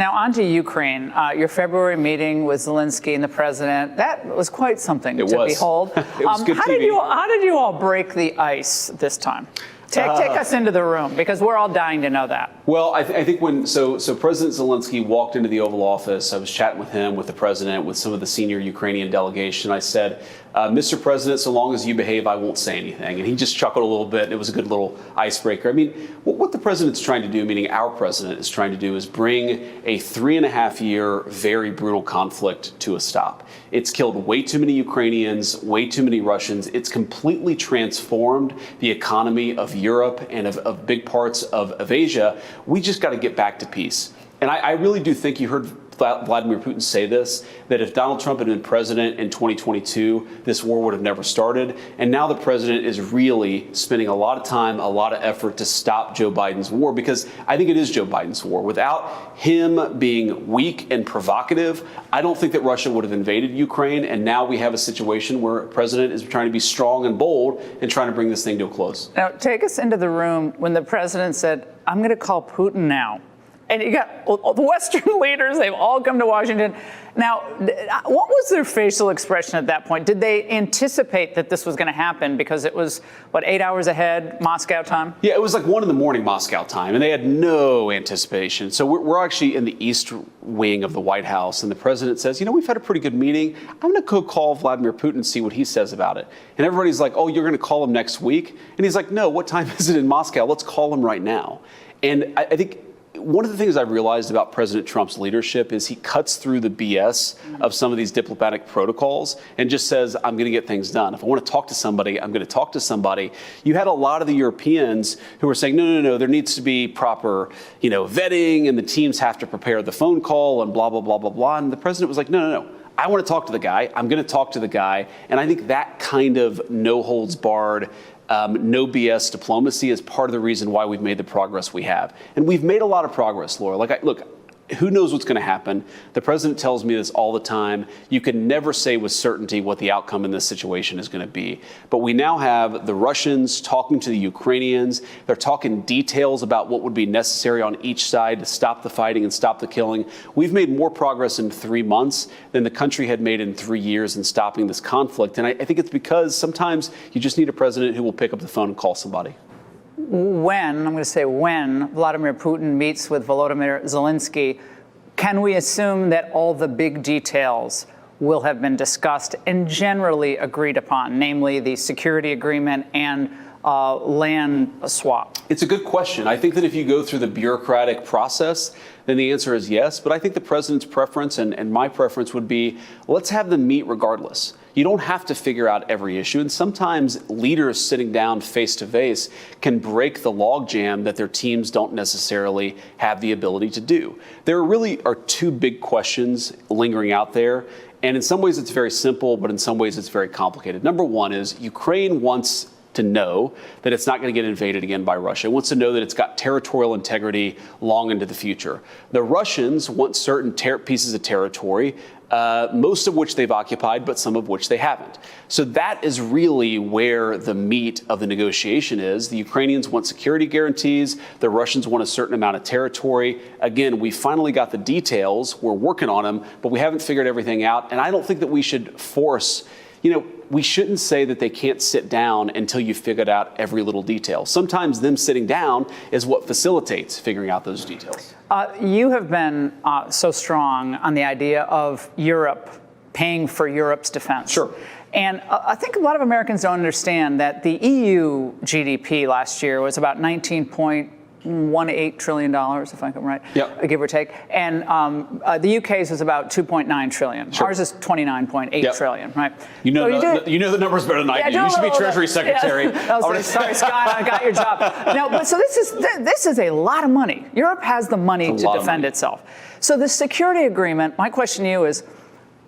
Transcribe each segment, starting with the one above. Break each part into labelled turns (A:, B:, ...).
A: Now, on to Ukraine. Your February meeting with Zelensky and the president, that was quite something to behold.
B: It was good
A: how did you all break the ice this time? Take us into the room, because we're all dying to know that.
B: Well, I think when President Zelensky walked into the Oval Office, I was chatting with him, with the president, with some of the senior Ukrainian delegation. I said, Mr. President, so long as you behave, I won't say anything. And he just chuckled a little bit. It was a good little icebreaker. I mean, what the president's trying to do, meaning our president is trying to do, is bring a 3.5-year very brutal conflict to a stop. It's killed way too many Ukrainians, way too many Russians. It's completely transformed the economy of Europe and of big parts of Asia. We just got to get back to peace. And I really do think you heard Vladimir Putin say this, that if Donald Trump had been president in 2022, this war would have never started. And now the president is really spending a lot of time, a lot of effort to stop Joe Biden's war, because I think it is Joe Biden's war. Without him being weak and provocative, I don't think that Russia would have invaded Ukraine. And now we have a situation where the president is trying to be strong and bold and trying to bring this thing to a close.
A: Now, take us into the room when the president said, I'm going to call Putin now. And you got the Western leaders, they've all come to Washington. Now, what was their facial expression at that point? Did they anticipate that this was going to happen? Because it was, 8 hours ahead, Moscow time?
B: Yeah, it was like 1 a.m. Moscow time, and they had no anticipation. So we're actually in the east wing of the White House, and the president says, we've had a pretty good meeting. I'm going to go call Vladimir Putin and see what he says about it. And everybody's like, oh, you're going to call him next week? And he's like, no, what time is it in Moscow? Let's call him right now. And I think one of the things I've realized about President Trump's leadership is he cuts through the BS of some of these diplomatic protocols and just says, I'm going to get things done. If I want to talk to somebody, I'm going to talk to somebody. You had a lot of the Europeans who were saying, no, there needs to be proper, vetting, and the teams have to prepare the phone call and blah, blah, blah, blah, blah. And the president was like, no. I want to talk to the guy. I'm going to talk to the guy. And I think that kind of no holds barred, no BS diplomacy is part of the reason why we've made the progress we have. And we've made a lot of progress, Laura. Look, who knows what's going to happen? The president tells me this all the time. You can never say with certainty what the outcome in this situation is going to be. But we now have the Russians talking to the Ukrainians. They're talking details about what would be necessary on each side to stop the fighting and stop the killing. We've made more progress in 3 months than the country had made in 3 years in stopping this conflict. And I think it's because sometimes you just need a president who will pick up the phone and call somebody.
A: When Vladimir Putin meets with Volodymyr Zelensky, can we assume that all the big details will have been discussed and generally agreed upon, namely the security agreement and land swap?
B: It's a good question. I think that if you go through the bureaucratic process, then the answer is yes. But I think the president's preference and my preference would be, let's have them meet regardless. You don't have to figure out every issue. And sometimes leaders sitting down face to face can break the logjam that their teams don't necessarily have the ability to do. There really are 2 big questions lingering out there. And in some ways it's very simple, but in some ways it's very complicated. Number one is Ukraine wants to know that it's not going to get invaded again by Russia. It wants to know that it's got territorial integrity long into the future. The Russians want certain pieces of territory, most of which they've occupied, but some of which they haven't. So that is really where the meat of the negotiation is. The Ukrainians want security guarantees. The Russians want a certain amount of territory. Again, we finally got the details. We're working on them, but we haven't figured everything out. And I don't think that we should force, we shouldn't say that they can't sit down until you've figured out every little detail. Sometimes them sitting down is what facilitates figuring out those details.
A: You have been so strong on the idea of Europe paying for Europe's defense.
B: Sure.
A: And I think a lot of Americans don't understand that the EU GDP last year was about $19.18 trillion, if I'm right,
B: yep,
A: give or take. And the UK's was about $2.9 trillion.
B: Sure.
A: Ours is $29.8 trillion, right?
B: You know the numbers better than I do. You should be Treasury Secretary.
A: Yeah. Sorry, Scott, I got your job. No, but so this is a lot of money. Europe has the money to defend itself. So the security agreement, my question to you is,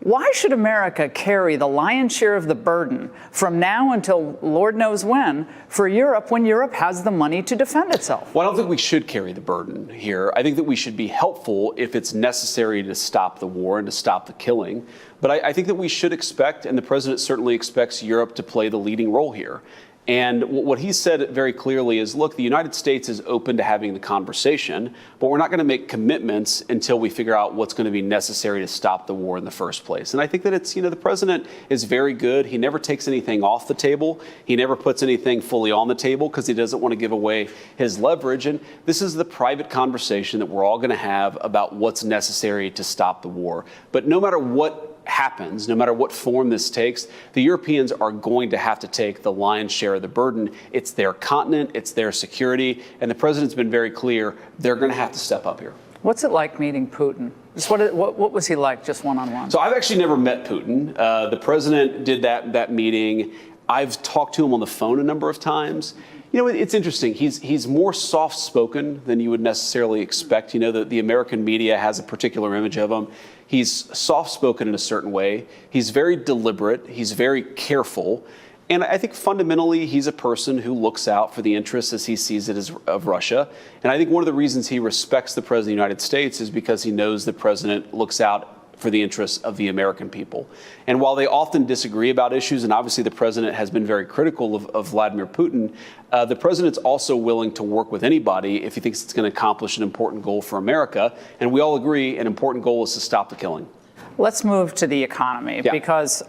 A: why should America carry the lion's share of the burden from now until Lord knows when for Europe when Europe has the money to defend itself?
B: Well, I don't think we should carry the burden here. I think that we should be helpful if it's necessary to stop the war and to stop the killing. But I think that we should expect, and the president certainly expects, Europe to play the leading role here. And what he said very clearly is, look, the United States is open to having the conversation, but we're not going to make commitments until we figure out what's going to be necessary to stop the war in the first place. And I think that it's, the president is very good. He never takes anything off the table. He never puts anything fully on the table because he doesn't want to give away his leverage. And this is the private conversation that we're all going to have about what's necessary to stop the war. But no matter what happens, no matter what form this takes, the Europeans are going to have to take the lion's share of the burden. It's their continent, it's their security, and the president's been very clear they're going to have to step up here.
A: What's it like meeting Putin? What was he like, just one-on-one?
B: So I've actually never met Putin. The president did that meeting. I've talked to him on the phone a number of times. It's interesting. He's more soft-spoken than you would necessarily expect. The American media has a particular image of him. He's soft-spoken in a certain way. He's very deliberate. He's very careful. And I think fundamentally he's a person who looks out for the interests as he sees it of Russia. And I think one of the reasons he respects the President of the United States is because he knows the President looks out for the interests of the American people. And while they often disagree about issues, and obviously the president has been very critical of Vladimir Putin, the president's also willing to work with anybody if he thinks it's going to accomplish an important goal for America. And we all agree an important goal is to stop the killing.
A: Let's move to the economy, because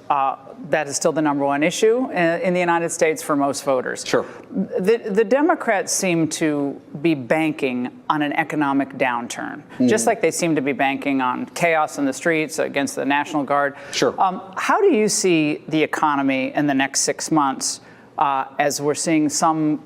A: that is still the number one issue in the United States for most voters.
B: Sure.
A: The Democrats seem to be banking on an economic downturn, just like they seem to be banking on chaos in the streets against the National Guard.
B: Sure.
A: How do you see the economy in the next 6 months as we're seeing some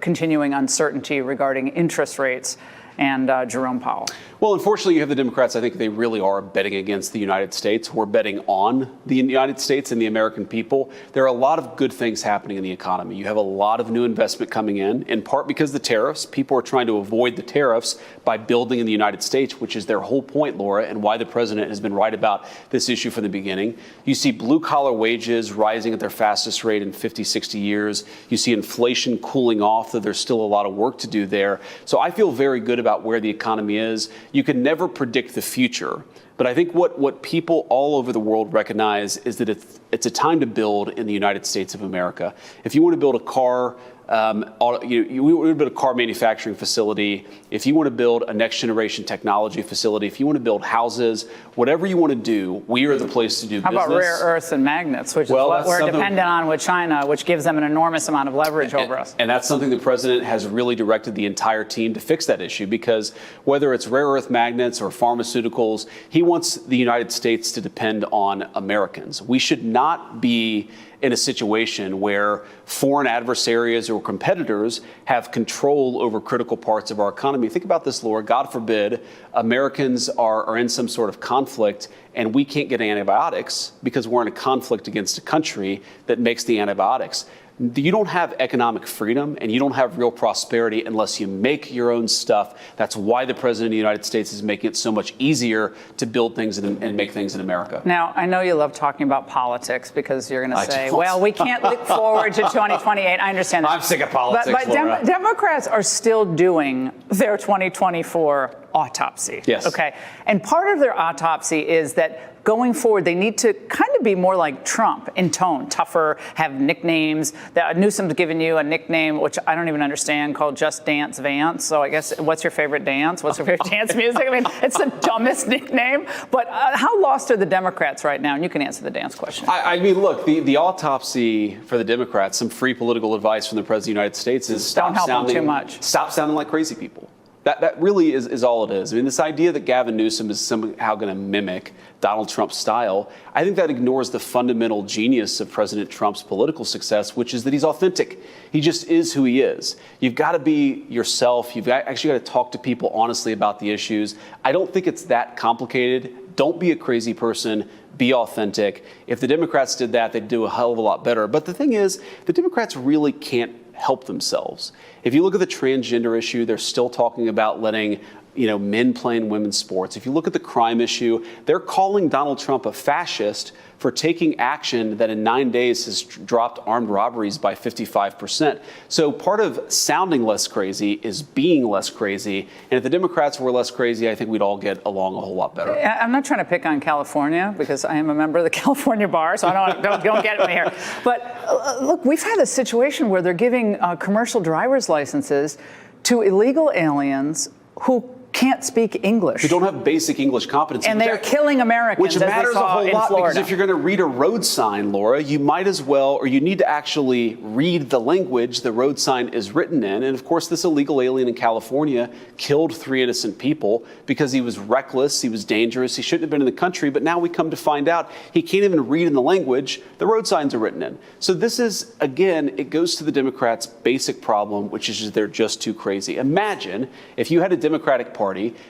A: continuing uncertainty regarding interest rates and Jerome Powell?
B: Well, unfortunately, you have the Democrats. I think they really are betting against the United States. We're betting on the United States and the American people. There are a lot of good things happening in the economy. You have a lot of new investment coming in part because of the tariffs. People are trying to avoid the tariffs by building in the United States, which is their whole point, Laura, and why the president has been right about this issue from the beginning. You see blue-collar wages rising at their fastest rate in 50, 60 years. You see inflation cooling off, though there's still a lot of work to do there. So I feel very good about where the economy is. You can never predict the future, but I think what people all over the world recognize is that it's a time to build in the United States of America. If you want to build a car, you want to build a car manufacturing facility, if you want to build a next generation technology facility, if you want to build houses, whatever you want to do, we are the place to do business.
A: How about rare earths and magnets, which is what we're dependent on with China, which gives them an enormous amount of leverage over us.
B: And that's something the president has really directed the entire team to fix that issue, because whether it's rare earth magnets or pharmaceuticals, he wants the United States to depend on Americans. We should not be in a situation where foreign adversaries or competitors have control over critical parts of our economy. Think about this, Laura. God forbid Americans are in some sort of conflict and we can't get antibiotics because we're in a conflict against a country that makes the antibiotics. You don't have economic freedom and you don't have real prosperity unless you make your own stuff. That's why the president of the United States is making it so much easier to build things and make things in America.
A: Now, I know you love talking about politics because you're going to say, well, we can't look forward to 2028. I understand that.
B: I'm sick of politics,
A: But Democrats are still doing their 2024 autopsy.
B: Yes.
A: Okay. And part of their autopsy is that going forward, they need to kind of be more like Trump in tone, tougher, have nicknames. Newsom's given you a nickname, which I don't even understand, called Just Dance Vance. So I guess, what's your favorite dance? What's your favorite dance music? I mean, it's the dumbest nickname. But how lost are the Democrats right now? And you can answer the dance question.
B: I mean, look, the autopsy for the Democrats, some free political advice from the President of the United States is stop sounding like crazy people. That really is all it is. I mean, this idea that Gavin Newsom is somehow going to mimic Donald Trump's style, I think that ignores the fundamental genius of President Trump's political success, which is that he's authentic. He just is who he is. You've got to be yourself. You've actually got to talk to people honestly about the issues. I don't think it's that complicated. Don't be a crazy person. Be authentic. If the Democrats did that, they'd do a hell of a lot better. But the thing is, the Democrats really can't help themselves. If you look at the transgender issue, they're still talking about letting men playing women's sports. If you look at the crime issue, they're calling Donald Trump a fascist for taking action that in 9 days has dropped armed robberies by 55%. So part of sounding less crazy is being less crazy. And if the Democrats were less crazy, I think we'd all get along a whole lot better.
A: I'm not trying to pick on California because I am a member of the California bar, so don't get me here. But look, we've had a situation where they're giving commercial driver's licenses to illegal aliens who can't speak English.
B: Who don't have basic English competency.
A: And they're killing Americans,
B: which matters a whole lot because if you're going to read a road sign, Laura, you might as well, or you need to actually read the language the road sign is written in. And of course, this illegal alien in California killed 3 innocent people because he was reckless, he was dangerous, he shouldn't have been in the country. But now we come to find out he can't even read in the language the road signs are written in. So this is, again, it goes to the Democrats' basic problem, which is they're just too crazy. Imagine if you had a Democratic Party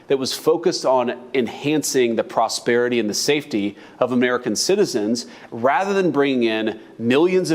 B: that was focused on enhancing the prosperity and the safety of American citizens rather than bringing in millions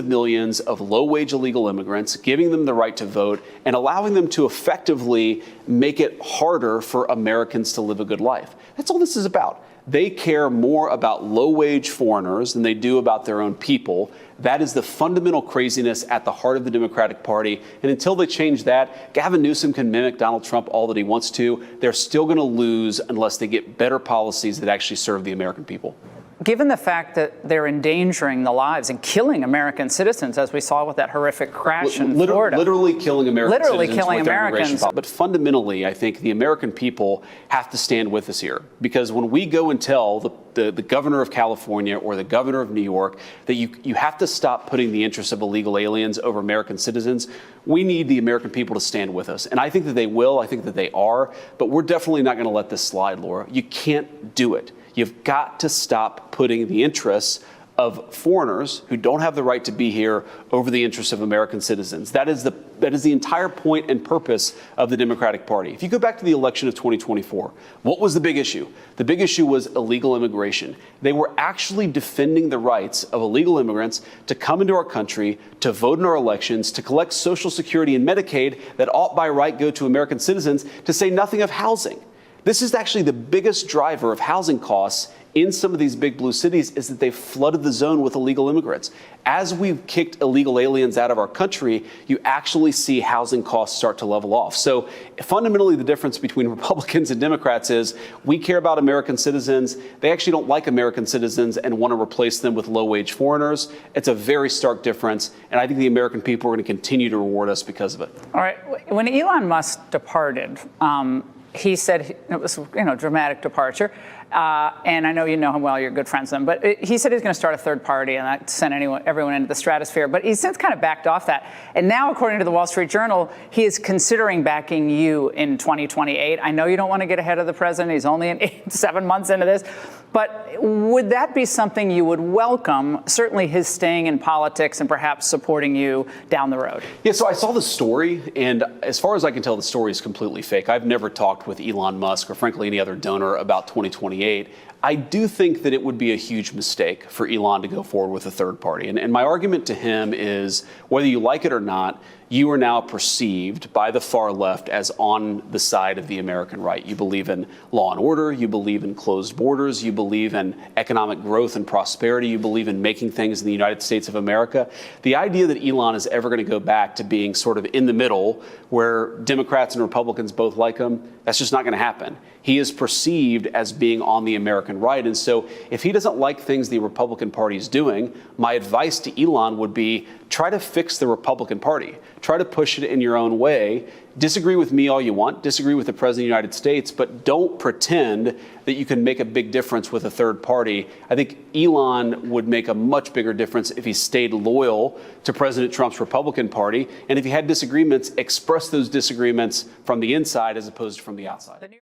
B: of low-wage illegal immigrants, giving them the right to vote, and allowing them to effectively make it harder for Americans to live a good life. That's all this is about. They care more about low-wage foreigners than they do about their own people. That is the fundamental craziness at the heart of the Democratic Party. And until they change that, Gavin Newsom can mimic Donald Trump all that he wants to. They're still going to lose unless they get better policies that actually serve the American people.
A: Given the fact that they're endangering the lives and killing American citizens, as we saw with that horrific crash in Florida.
B: Literally killing American citizens
A: killing
B: with their
A: Americans.
B: immigration policy. But fundamentally, I think the American people have to stand with us here. Because when we go and tell the governor of California or the governor of New York that you have to stop putting the interests of illegal aliens over American citizens, we need the American people to stand with us. And I think that they will. I think that they are. But we're definitely not going to let this slide, Laura. You can't do it. You've got to stop putting the interests of foreigners who don't have the right to be here over the interests of American citizens. That is the entire point and purpose of the Democratic Party. If you go back to the election of 2024, what was the big issue? The big issue was illegal immigration. They were actually defending the rights of illegal immigrants to come into our country, to vote in our elections, to collect Social Security and Medicaid that ought by right go to American citizens, to say nothing of housing. This is actually the biggest driver of housing costs in some of these big blue cities is that they've flooded the zone with illegal immigrants. As we've kicked illegal aliens out of our country, you actually see housing costs start to level off. So fundamentally, the difference between Republicans and Democrats is we care about American citizens. They actually don't like American citizens and want to replace them with low-wage foreigners. It's a very stark difference, and I think the American people are going to continue to reward us because of it.
A: All right. When Elon Musk departed, he said it was, dramatic departure. And I know you know him well, you're good friends with him, but he said he's going to start a third party and not send everyone into the stratosphere. But he's since kind of backed off that. And now, according to the Wall Street Journal, he is considering backing you in 2028. I know you don't want to get ahead of the president. He's only 7 months into this. But would that be something you would welcome, certainly his staying in politics and perhaps supporting you down the road?
B: Yeah, so I saw the story, and as far as I can tell, the story is completely fake. I've never talked with Elon Musk or, frankly, any other donor about 2028. I do think that it would be a huge mistake for Elon to go forward with a third party. And my argument to him is, whether you like it or not, you are now perceived by the far left as on the side of the American right. You believe in law and order, you believe in closed borders, you believe in economic growth and prosperity, you believe in making things in the United States of America. The idea that Elon is ever going to go back to being sort of in the middle where Democrats and Republicans both like him, that's just not going to happen. He is perceived as being on the American right. And so if he doesn't like things the Republican Party is doing, my advice to Elon would be try to fix the Republican Party. Try to push it in your own way. Disagree with me all you want. Disagree with the President of the United States, but don't pretend that you can make a big difference with a third party. I think Elon would make a much bigger difference if he stayed loyal to President Trump's Republican Party. And if he had disagreements, express those disagreements from the inside as opposed to from the outside.